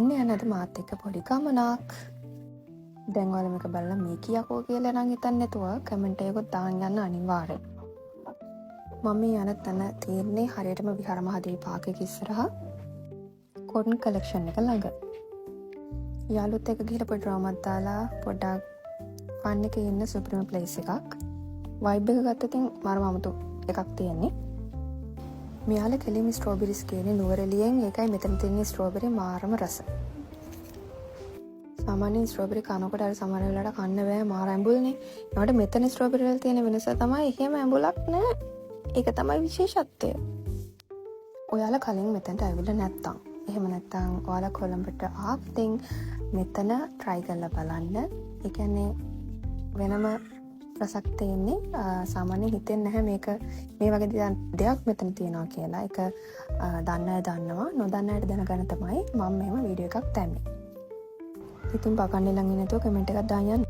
එන්න යනද මාත් එක්ක පොඩි ගමනක්. දැන් ඔයාලා මේක බලලා මේ කියකෝ කියලා නම් හිතන්නේ නැතුව කමෙන්ට් එකකුත් දාන්න යන්න අනිවාර්යෙන්. මම මේ යන තැන තියෙන්නේ හරියටම විහාර මහදීපාකේ ඉස්සරහා කොටන් කලෙක්ෂන් එක ළඟ. යාළුවොත් එක්ක ගිහලා පොඩි ඩ්‍රාමාවක් දාලා පොඩ්ඩක් ෆන් එකේ ඉන්න සුපිරිම ප්ලේස් එකක්. වයිබ් එක ගත්තොත් මාරම අමුතු එකක් තියෙන්නේ. මෙයාලා කෙලිම ස්ට්‍රෝබෙරිස් කියන්නේ නුවරඑළියෙන්. ඒකයි මෙතන තියෙන ස්ට්‍රෝබෙරි මාරම රස. සාමාන්‍යයෙන් ස්ට්‍රෝබෙරි කනකොට අර සමහර වෙලාවට කන්න බෑ මාර ඇඹුල්නේ. ඒකට මෙතන ස්ට්‍රෝබෙරි වල තියෙන වෙනස තමයි එහෙම ඇඹුලක් නෑ. ඒක තමයි විශේෂත්වය. ඔයාලා කලින් මෙතනට ඇවිල්ලා නැත්තම්, එහෙම නැත්තම් ඔයාලා කොළඹට ආපින් මෙතන try කරලා බලන්න. ඒ කියන්නේ වෙනම රසක් තියෙන්නේ. සාමාන්‍යයෙන් හිතෙන්නේ නැහැ මේක මේ වගේ දෙයක් මෙතන තියෙනවා කියලා. ඒක දන්න අය දන්නවා, නොදන්න අයට දැනගන්න තමයි මම මෙහෙම වීඩියෝ එකක් දැම්මේ. ඉතින් බකන්නේ ළඟ නැතුව කමෙන්ට් එකක් දාන්න.